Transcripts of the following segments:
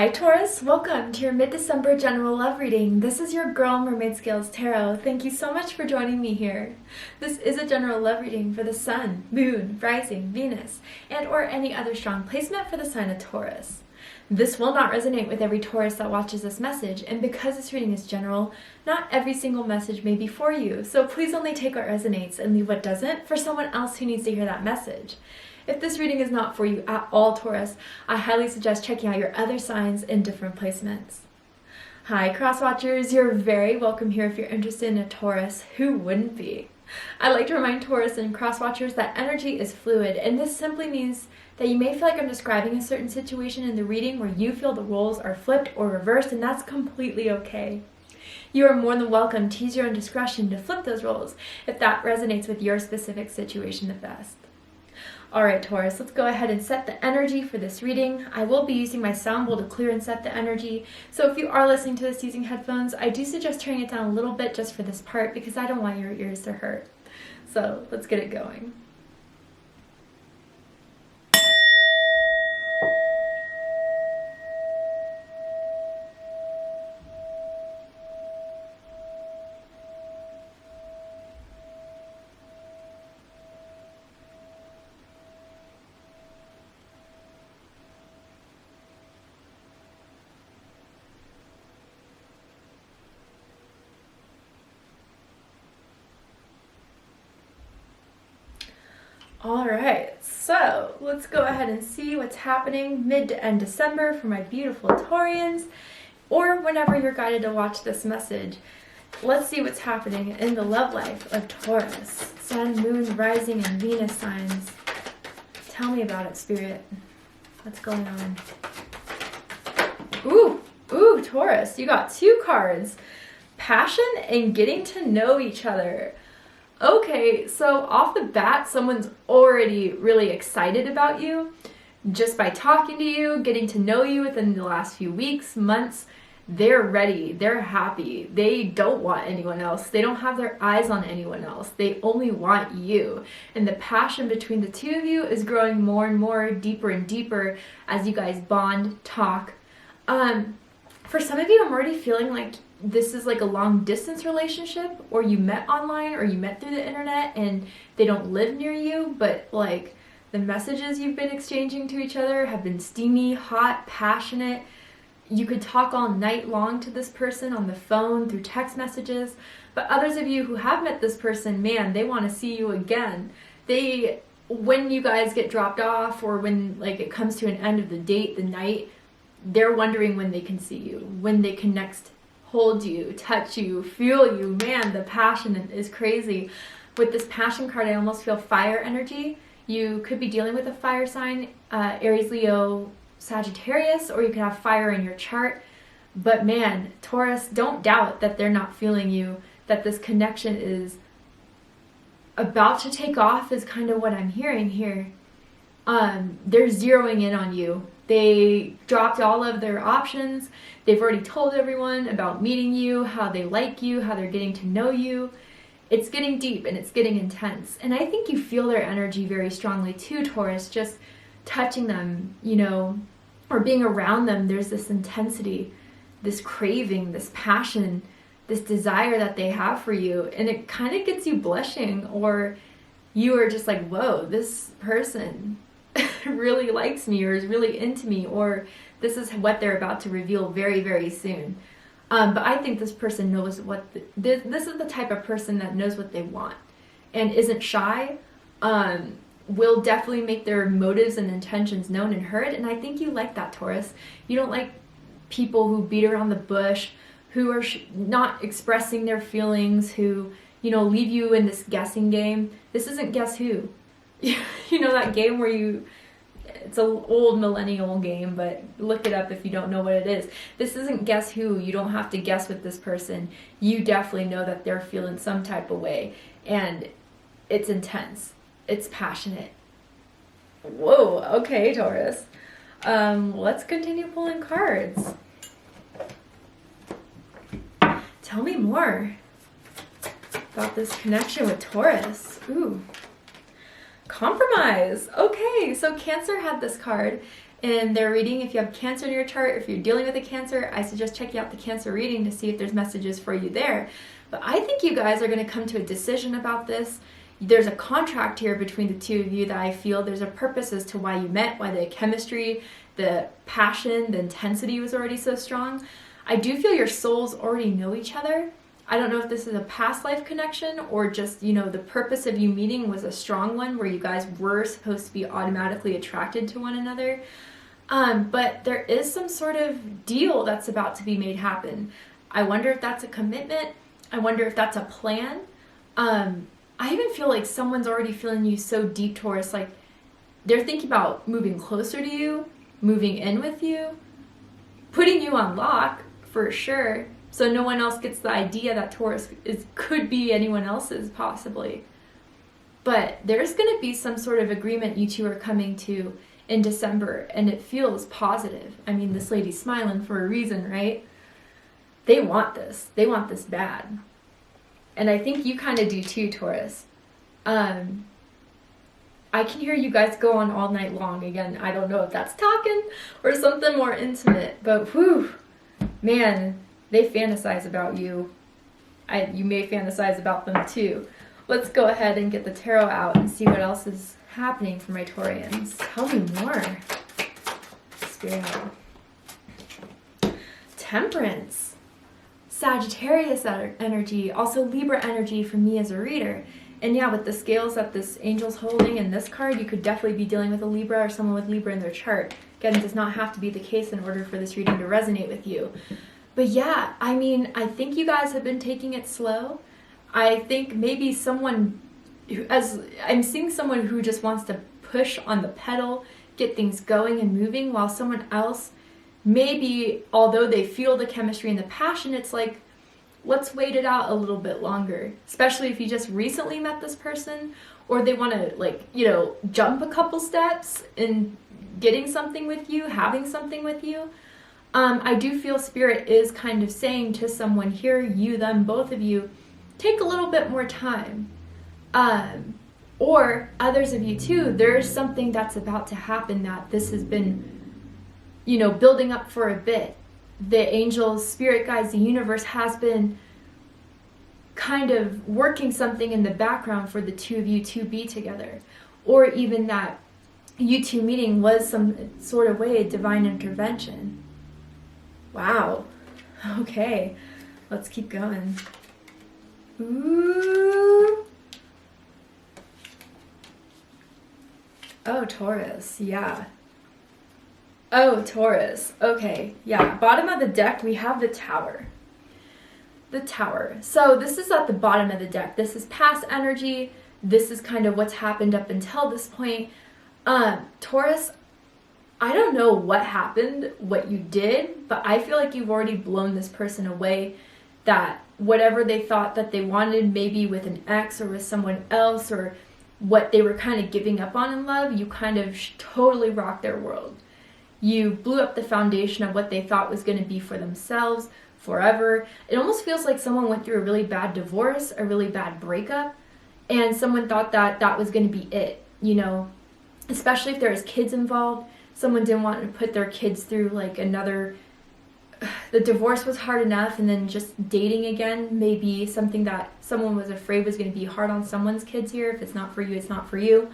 Hi Taurus, welcome to your mid-December general love reading. This is your girl Mermaid Scales Tarot. Thank you so much for joining me here. This is a general love reading for the Sun, Moon, Rising, Venus, and or any other strong placement for the sign of Taurus. This will not resonate with every Taurus that watches this message, and because this reading is general, not every single message may be for you, so please only take what resonates and leave what doesn't for someone else who needs to hear that message. If this reading is not for you at all, Taurus, I highly suggest checking out your other signs in different placements. Hi, Cross Watchers. You're very welcome here if you're interested in a Taurus. Who wouldn't be? I like to remind Taurus and Cross Watchers that energy is fluid, and this simply means that you may feel like I'm describing a certain situation in the reading where you feel the roles are flipped or reversed, and that's completely okay. You are more than welcome to use your own discretion to flip those roles if that resonates with your specific situation the best. Alright Taurus, let's go ahead and set the energy for this reading. I will be using my sound bowl to clear and set the energy, so if you are listening to this using headphones, I do suggest turning it down a little bit just for this part because I don't want your ears to hurt. So let's get it going. Alright, so let's go ahead and see what's happening mid to end December for my beautiful Taurians, or whenever you're guided to watch this message. Let's see what's happening in the love life of Taurus. Sun, Moon, Rising, and Venus signs. Tell me about it, Spirit. What's going on? Ooh, Taurus, you got two cards. Passion and getting to know each other. Okay, so off the bat, someone's already really excited about you. Just by talking to you, getting to know you within the last few weeks, months, they're ready, they're happy. They don't want anyone else. They don't have their eyes on anyone else. They only want you. And the passion between the two of you is growing more and more, deeper and deeper as you guys bond, talk. For some of you, I'm already feeling like this is like a long distance relationship, or you met online or you met through the internet and they don't live near you, but like the messages you've been exchanging to each other have been steamy, hot, passionate. You could talk all night long to this person on the phone, through text messages. But others of you who have met this person, man, they want to see you again. When you guys get dropped off, or when like it comes to an end of the date, the night, they're wondering when they can see you, when they can next hold you, touch you, feel you. Man, the passion is crazy. With this passion card, I almost feel fire energy. You could be dealing with a fire sign, Aries, Leo, Sagittarius, or you could have fire in your chart. But man, Taurus, don't doubt that they're not feeling you, that this connection is about to take off is kind of what I'm hearing here. They're zeroing in on you. They dropped all of their options. They've already told everyone about meeting you, how they like you, how they're getting to know you. It's getting deep and it's getting intense. And I think you feel their energy very strongly too, Taurus. Just touching them, you know, or being around them, there's this intensity, this craving, this passion, this desire that they have for you. And it kind of gets you blushing, or you are just like, whoa, this person really likes me or is really into me, or this is what they're about to reveal very, very soon. But I think this person knows what, this is the type of person that knows what they want and isn't shy, will definitely make their motives and intentions known and heard. And I think you like that, Taurus. You don't like people who beat around the bush, who are not expressing their feelings, who, you know, leave you in this guessing game. This isn't Guess Who. You know that game where it's an old millennial game, but look it up if you don't know what it is. This isn't Guess Who. You don't have to guess with this person. You definitely know that they're feeling some type of way, and it's intense. It's passionate. Whoa, okay, Taurus. Let's continue pulling cards. Tell me more about this connection with Taurus. Ooh. Compromise. Okay, so Cancer had this card, in their reading. If you have Cancer in your chart, if you're dealing with a Cancer, I suggest checking out the Cancer reading to see if there's messages for you there. But I think you guys are going to come to a decision about this. There's a contract here between the two of you that I feel there's a purpose as to why you met, why the chemistry, the passion, the intensity was already so strong. I do feel your souls already know each other. I don't know if this is a past life connection or just, you know, the purpose of you meeting was a strong one where you guys were supposed to be automatically attracted to one another. But there is some sort of deal that's about to be made happen. I wonder if that's a commitment. I wonder if that's a plan. I even feel like someone's already feeling you so deep, Taurus, like they're thinking about moving closer to you, moving in with you, putting you on lock for sure. So no one else gets the idea that Taurus could be anyone else's, possibly. But there's going to be some sort of agreement you two are coming to in December, and it feels positive. I mean, this lady's smiling for a reason, right? They want this. They want this bad. And I think you kind of do too, Taurus. I can hear you guys go on all night long. Again, I don't know if that's talking or something more intimate, but whew, man, they fantasize about you. You may fantasize about them too. Let's go ahead and get the tarot out and see what else is happening for my Taurians. Tell me more, Spirit. Temperance. Sagittarius energy, also Libra energy for me as a reader. And yeah, with the scales that this angel's holding in this card, you could definitely be dealing with a Libra or someone with Libra in their chart. Again, it does not have to be the case in order for this reading to resonate with you. But yeah, I mean, I think you guys have been taking it slow. I think maybe someone, as I'm seeing someone who just wants to push on the pedal, get things going and moving, while someone else, maybe, although they feel the chemistry and the passion, it's like, let's wait it out a little bit longer. Especially if you just recently met this person, or they want to, like, you know, jump a couple steps in getting something with you, having something with you. I do feel Spirit is kind of saying to someone here, you, them, both of you, take a little bit more time. Or others of you too, there's something that's about to happen that this has been, you know, building up for a bit. The angels, spirit guides, the universe has been kind of working something in the background for the two of you to be together. Or even that you two meeting was some sort of way of divine intervention. Wow. Okay. Let's keep going. Ooh. Oh, Taurus. Yeah. Oh, Taurus. Okay. Yeah. Bottom of the deck, we have the Tower. The Tower. So this is at the bottom of the deck. This is past energy. This is kind of what's happened up until this point. Taurus, I don't know what happened, what you did, but I feel like you've already blown this person away, that whatever they thought that they wanted, maybe with an ex or with someone else, or what they were kind of giving up on in love, you kind of totally rocked their world. You blew up the foundation of what they thought was going to be for themselves forever. It almost feels like someone went through a really bad divorce, a really bad breakup, and someone thought that that was going to be it, you know, especially if there was kids involved. Someone didn't want to put their kids through like another, the divorce was hard enough, and then just dating again, maybe something that someone was afraid was going to be hard on someone's kids here. If it's not for you, it's not for you.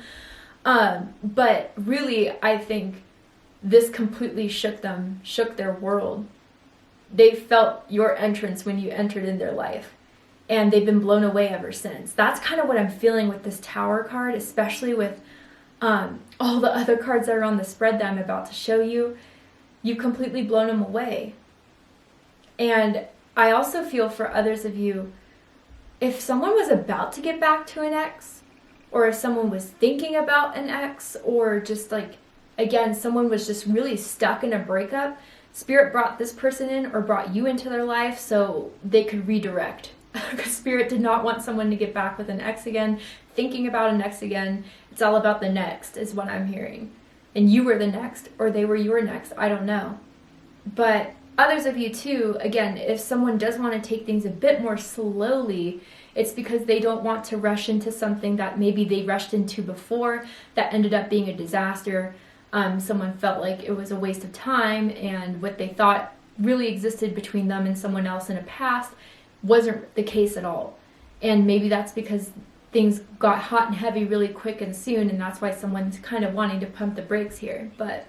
But really, I think this completely shook their world. They felt your entrance when you entered in their life, and they've been blown away ever since. That's kind of what I'm feeling with this Tower card, especially with all the other cards that are on the spread that I'm about to show you. You've completely blown them away. And I also feel for others of you, if someone was about to get back to an ex, or if someone was thinking about an ex, or just like, again, someone was just really stuck in a breakup, Spirit brought this person in or brought you into their life so they could redirect. Because Spirit did not want someone to get back with an ex again, thinking about an ex again. It's all about the next, is what I'm hearing. And you were the next, or they were your next, I don't know. But others of you too, again, if someone does want to take things a bit more slowly, it's because they don't want to rush into something that maybe they rushed into before that ended up being a disaster. someone felt like it was a waste of time, and what they thought really existed between them and someone else in a past wasn't the case at all. And maybe that's because things got hot and heavy really quick and soon, and that's why someone's kind of wanting to pump the brakes here. But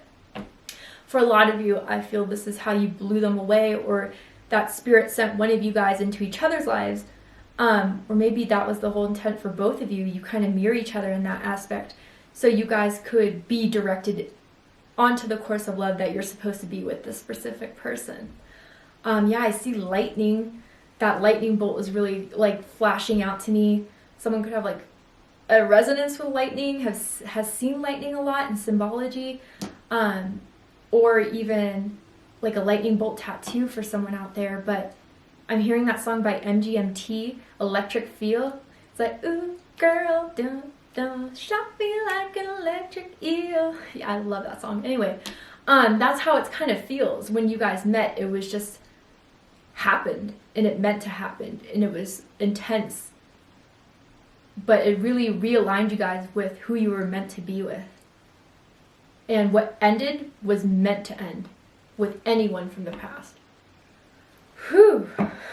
for a lot of you, I feel this is how you blew them away, or that spirit sent one of you guys into each other's lives, or maybe that was the whole intent for both of you. You kind of mirror each other in that aspect, so you guys could be directed onto the course of love that you're supposed to be with this specific person. Yeah, I see lightning. That lightning bolt was really like flashing out to me. Someone could have like a resonance with lightning, has seen lightning a lot in symbology, or even like a lightning bolt tattoo for someone out there. But I'm hearing that song by MGMT, Electric Feel. It's like, ooh, girl, don't shock me like an electric eel. Yeah, I love that song. Anyway, that's how it kind of feels. When you guys met, it was just happened, and it meant to happen, and it was intense. But it really realigned you guys with who you were meant to be with. And what ended was meant to end with anyone from the past. Whew.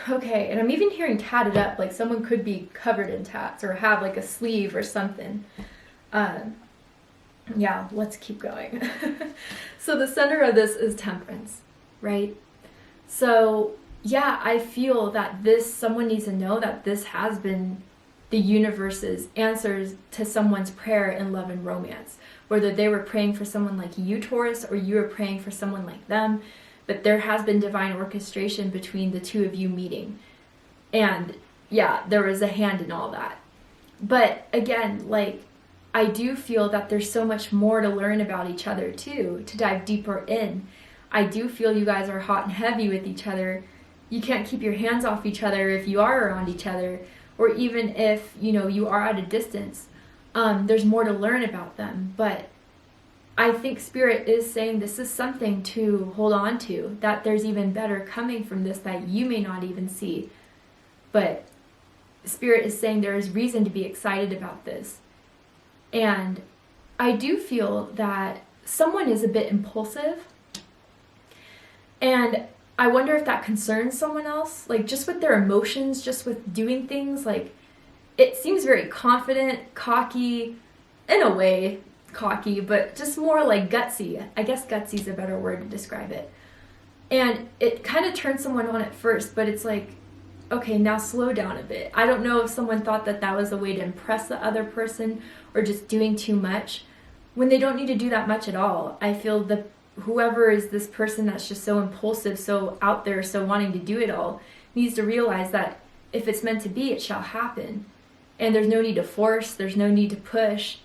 Okay, and I'm even hearing tatted up, like someone could be covered in tats or have like a sleeve or something. Yeah, let's keep going. So the center of this is Temperance, right? So yeah, I feel that someone needs to know that this has been the universe's answers to someone's prayer in love and romance. Whether they were praying for someone like you, Taurus, or you were praying for someone like them, but there has been divine orchestration between the two of you meeting. And yeah, there was a hand in all that. But again, like, I do feel that there's so much more to learn about each other too, to dive deeper in. I do feel you guys are hot and heavy with each other. You can't keep your hands off each other if you are around each other, or even if, you are at a distance. There's more to learn about them. But I think Spirit is saying this is something to hold on to, that there's even better coming from this that you may not even see. But Spirit is saying there is reason to be excited about this. And I do feel that someone is a bit impulsive. And I wonder if that concerns someone else, like just with their emotions, just with doing things. Like, it seems very confident, cocky, in a way, cocky, but just more like gutsy. I guess gutsy is a better word to describe it. And it kind of turns someone on at first, but it's like, okay, now slow down a bit. I don't know if someone thought that that was a way to impress the other person or just doing too much, when they don't need to do that much at all. I feel that whoever is this person that's just so impulsive, so out there, so wanting to do it all, needs to realize that if it's meant to be, it shall happen. And there's no need to force, there's no need to push,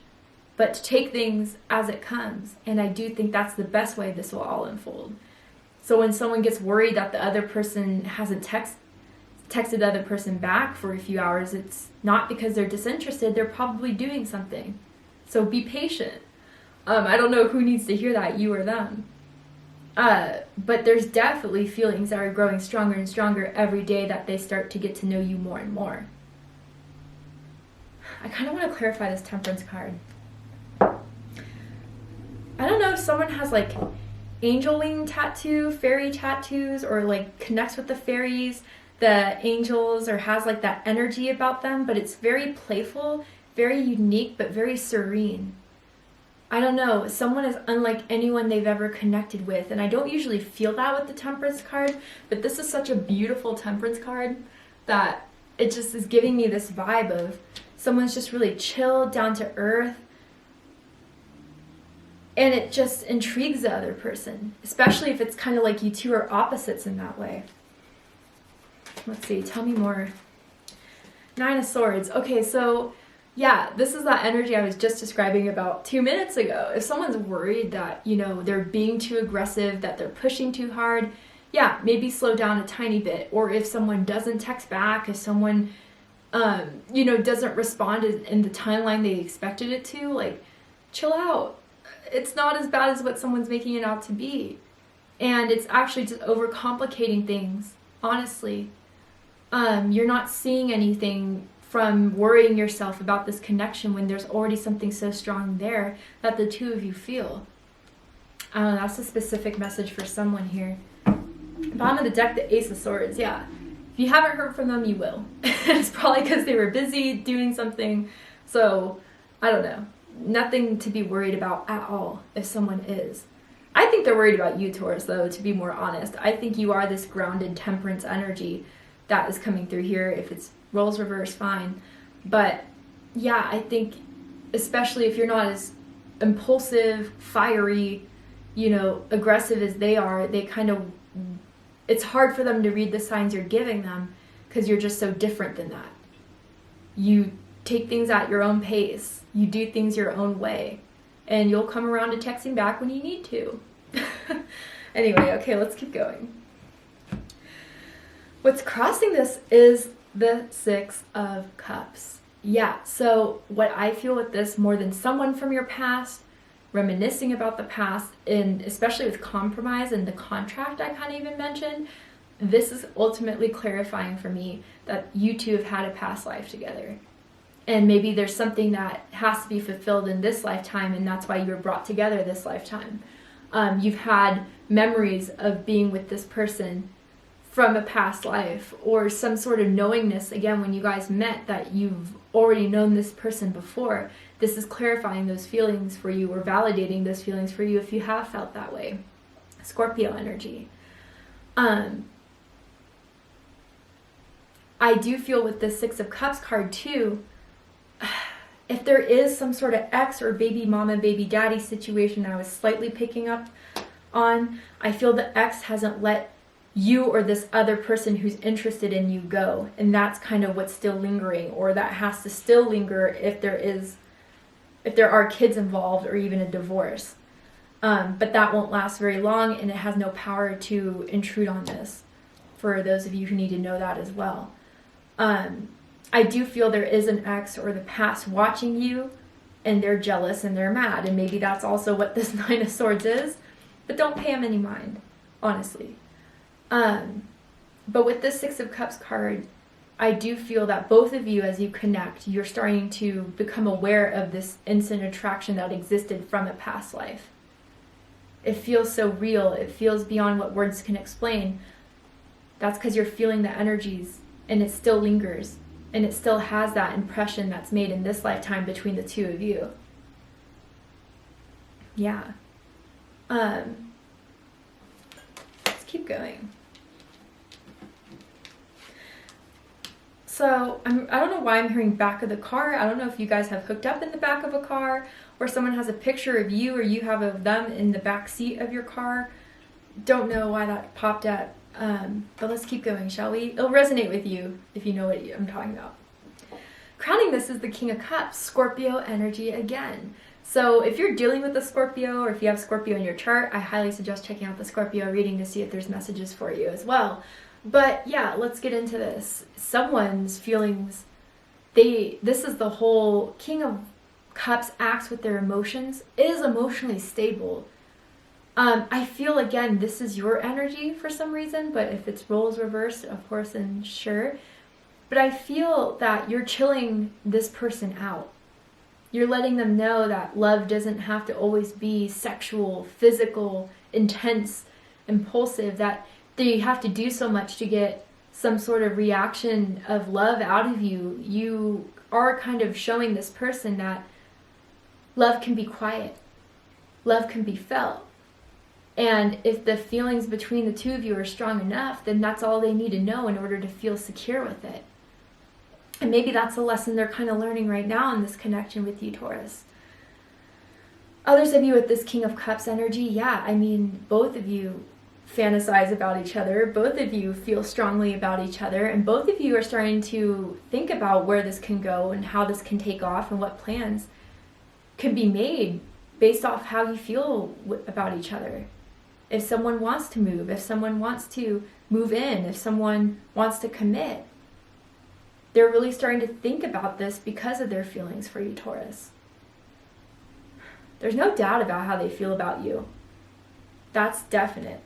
but to take things as it comes. And I do think that's the best way this will all unfold. So when someone gets worried that the other person hasn't texted the other person back for a few hours, it's not because they're disinterested, they're probably doing something. So be patient. I don't know who needs to hear that, you or them. But there's definitely feelings that are growing stronger and stronger every day that they start to get to know you more and more. I kind of want to clarify this Temperance card. I don't know if someone has like angel wing tattoo, fairy tattoos, or like connects with the fairies, the angels, or has like that energy about them, but it's very playful, very unique, but very serene. I don't know, someone is unlike anyone they've ever connected with, and I don't usually feel that with the Temperance card, but this is such a beautiful Temperance card that it just is giving me this vibe of someone's just really chill, down to earth, and it just intrigues the other person, especially if it's kind of like you two are opposites in that way. Let's see, tell me more. 9 of Swords. Okay, so yeah, this is that energy I was just describing about 2 minutes ago. If someone's worried that, they're being too aggressive, that they're pushing too hard, yeah, maybe slow down a tiny bit. Or if someone doesn't text back, if someone, doesn't respond in the timeline they expected it to, like, chill out. It's not as bad as what someone's making it out to be. And it's actually just overcomplicating things, honestly. You're not seeing anything from worrying yourself about this connection when there's already something so strong there that the two of you feel. I don't know, that's a specific message for someone here. Bottom of the deck, the Ace of Swords, yeah. If you haven't heard from them, you will. It's probably because they were busy doing something. So, I don't know. Nothing to be worried about at all if someone is. I think they're worried about you, Taurus, though, to be more honest. I think you are this grounded temperance energy that is coming through here. If it's roles reversed, fine. But, yeah, I think, especially if you're not as impulsive, fiery, you know, aggressive as they are, they kind of, it's hard for them to read the signs you're giving them because you're just so different than that. You take things at your own pace. You do things your own way. And you'll come around to texting back when you need to. Anyway, okay, let's keep going. What's crossing this is the Six of Cups. Yeah, so what I feel with this, more than someone from your past, reminiscing about the past, and especially with compromise and the contract I kind of even mentioned, this is ultimately clarifying for me that you two have had a past life together. And maybe there's something that has to be fulfilled in this lifetime, and that's why you were brought together this lifetime. You've had memories of being with this person from a past life, or some sort of knowingness, again, when you guys met, that you've already known this person before. This is clarifying those feelings for you, or validating those feelings for you if you have felt that way. Scorpio energy. I do feel with the Six of Cups card too, if there is some sort of ex or baby mama, baby daddy situation I was slightly picking up on, I feel the ex hasn't let you or this other person who's interested in you go. And that's kind of what's still lingering, or that has to still linger if there are kids involved or even a divorce. But that won't last very long, and it has no power to intrude on this, for those of you who need to know that as well. I do feel there is an ex or the past watching you, and they're jealous and they're mad, and maybe that's also what this Nine of Swords is, but don't pay them any mind, honestly. But with this Six of Cups card, I do feel that both of you, as you connect, you're starting to become aware of this instant attraction that existed from a past life. It feels so real. It feels beyond what words can explain. That's because you're feeling the energies, and it still lingers. And it still has that impression that's made in this lifetime between the two of you. Yeah. Let's keep going. So, I don't know why I'm hearing back of the car. I don't know if you guys have hooked up in the back of a car, or someone has a picture of you, or you have of them in the back seat of your car. Don't know why that popped up. But let's keep going, shall we? It'll resonate with you if you know what I'm talking about. Crowning this is the King of Cups, Scorpio energy again. So if you're dealing with a Scorpio, or if you have Scorpio in your chart, I highly suggest checking out the Scorpio reading to see if there's messages for you as well. But yeah, let's get into this. Someone's feelings, this is the whole King of Cups acts with their emotions, is emotionally stable. I feel, again, this is your energy for some reason, but if it's roles reversed, of course, then sure. But I feel that you're chilling this person out. You're letting them know that love doesn't have to always be sexual, physical, intense, impulsive, that you have to do so much to get some sort of reaction of love out of you. You are kind of showing this person that love can be quiet. Love can be felt. And if the feelings between the two of you are strong enough, then that's all they need to know in order to feel secure with it. And maybe that's a lesson they're kind of learning right now in this connection with you, Taurus. Others of you with this King of Cups energy, yeah, I mean, both of you fantasize about each other. Both of you feel strongly about each other. And both of you are starting to think about where this can go and how this can take off and what plans can be made based off how you feel about each other. If someone wants to move, if someone wants to move in, if someone wants to commit, they're really starting to think about this because of their feelings for you, Taurus. There's no doubt about how they feel about you. That's definite.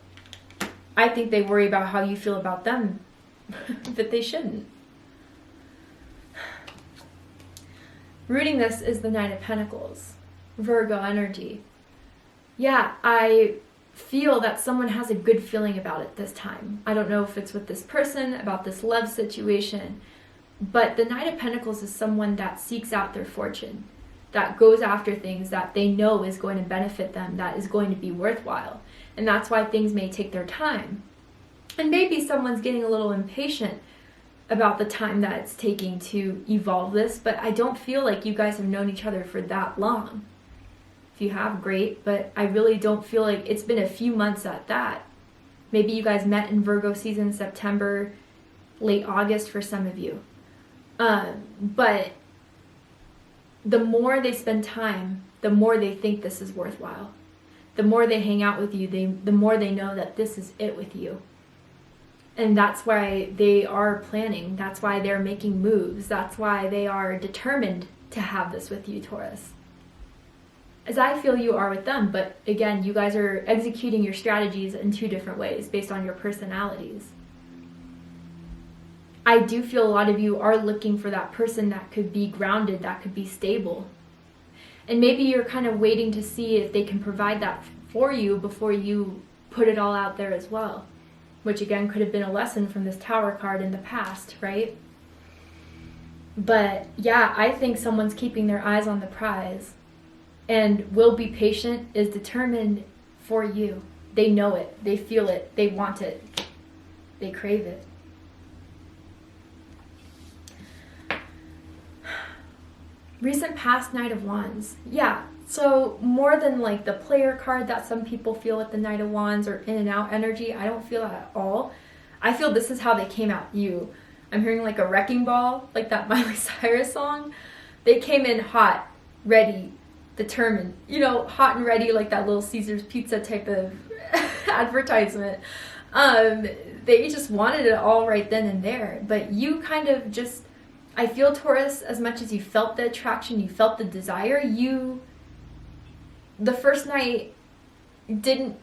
I think they worry about how you feel about them, but they shouldn't. Rooting this is the Nine of Pentacles, Virgo energy. yeah, I feel that someone has a good feeling about it this time. I don't know if it's with this person, about this love situation, but the Knight of Pentacles is someone that seeks out their fortune, that goes after things that they know is going to benefit them, that is going to be worthwhile. And that's why things may take their time. And maybe someone's getting a little impatient about the time that it's taking to evolve this, but I don't feel like you guys have known each other for that long. If you have, great, but I really don't feel like it's been a few months at that. Maybe you guys met in Virgo season, September, late August for some of you. But the more they spend time, the more they think this is worthwhile. The more they hang out with you, the more they know that this is it with you. And that's why they are planning. That's why they're making moves. That's why they are determined to have this with you, Taurus. As I feel you are with them, but again, you guys are executing your strategies in two different ways based on your personalities. I do feel a lot of you are looking for that person that could be grounded, that could be stable. And maybe you're kind of waiting to see if they can provide that for you before you put it all out there as well. Which again could have been a lesson from this Tower card in the past, right? But yeah, I think someone's keeping their eyes on the prize and will be patient, is determined for you. They know it, they feel it, they want it, they crave it. Recent past Knight of Wands. Yeah, so more than like the player card that some people feel with the Knight of Wands or in and out energy, I don't feel that at all. I feel this is how they came at you. I'm hearing like a wrecking ball, like that Miley Cyrus song. They came in hot, ready, determined. You know, hot and ready, like that little Caesar's Pizza type of advertisement. They just wanted it all right then and there. But you kind of just, I feel, Taurus, as much as you felt the attraction, you felt the desire, the first night didn't,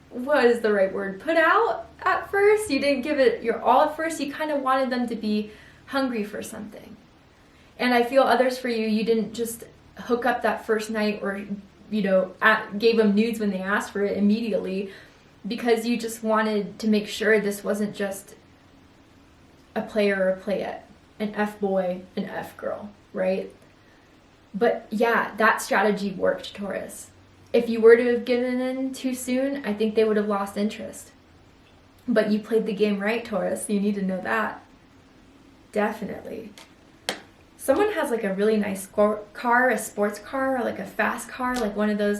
what is the right word, put out at first. You didn't give it your all at first. You kind of wanted them to be hungry for something. And I feel others for you, you didn't just hook up that first night or, you know, gave them nudes when they asked for it immediately, because you just wanted to make sure this wasn't just a player or a playette, an F-boy, an F-girl, right? But yeah, that strategy worked, Taurus. If you were to have given in too soon, I think they would have lost interest. But you played the game right, Taurus. You need to know that. Definitely. Someone has like a really nice car, a sports car, or like a fast car, like one of those,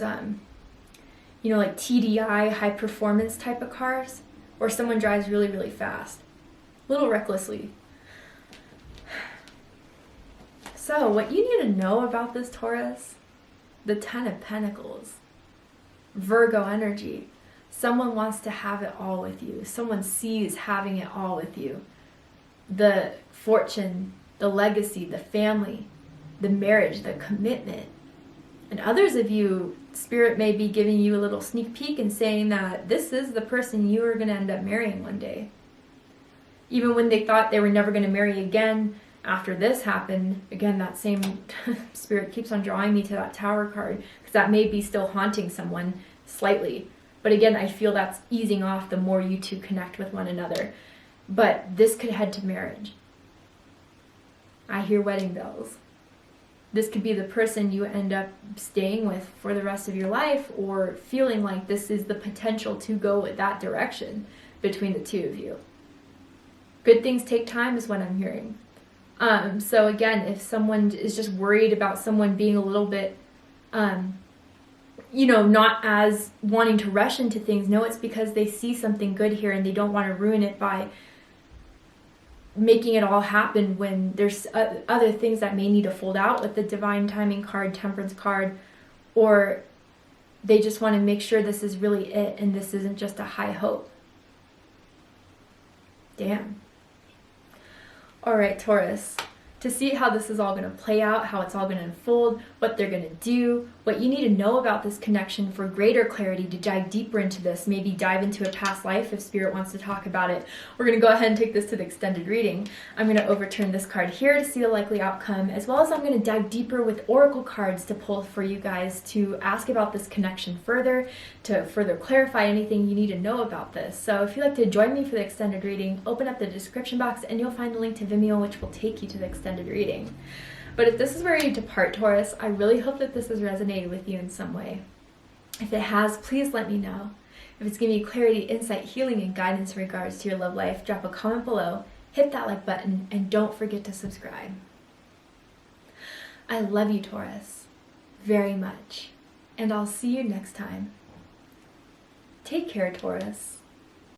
you know, like TDI, high performance type of cars, or someone drives really, really fast. A little recklessly. So, what you need to know about this, Taurus, the Ten of Pentacles, Virgo energy. Someone wants to have it all with you. Someone sees having it all with you. The fortune, the legacy, the family, the marriage, the commitment. And others of you, Spirit may be giving you a little sneak peek and saying that this is the person you are going to end up marrying one day. Even when they thought they were never going to marry again, after this happened, again, that same Spirit keeps on drawing me to that Tower card, because that may be still haunting someone slightly. But again, I feel that's easing off the more you two connect with one another. But this could head to marriage. I hear wedding bells. This could be the person you end up staying with for the rest of your life, or feeling like this is the potential to go that direction between the two of you. Good things take time is what I'm hearing. So again, if someone is just worried about someone being a little bit, you know, not as wanting to rush into things, no, it's because they see something good here and they don't want to ruin it by making it all happen when there's other things that may need to fold out with the Divine Timing card, Temperance card, or they just want to make sure this is really it and this isn't just a high hope. Damn. All right, Taurus, to see how this is all going to play out, how it's all going to unfold, what they're going to do, what you need to know about this connection for greater clarity, to dive deeper into this, maybe dive into a past life if Spirit wants to talk about it. We're going to go ahead and take this to the extended reading. I'm going to overturn this card here to see the likely outcome, as well as I'm going to dive deeper with oracle cards to pull for you guys to ask about this connection further, to further clarify anything you need to know about this. So if you'd like to join me for the extended reading, open up the description box and you'll find a link to Vimeo, which will take you to the extended reading. But if this is where you depart, Taurus, I really hope that this has resonated with you in some way. If it has, please let me know. If it's giving you clarity, insight, healing, and guidance in regards to your love life, drop a comment below, hit that like button, and don't forget to subscribe. I love you, Taurus, very much, and I'll see you next time. Take care, Taurus.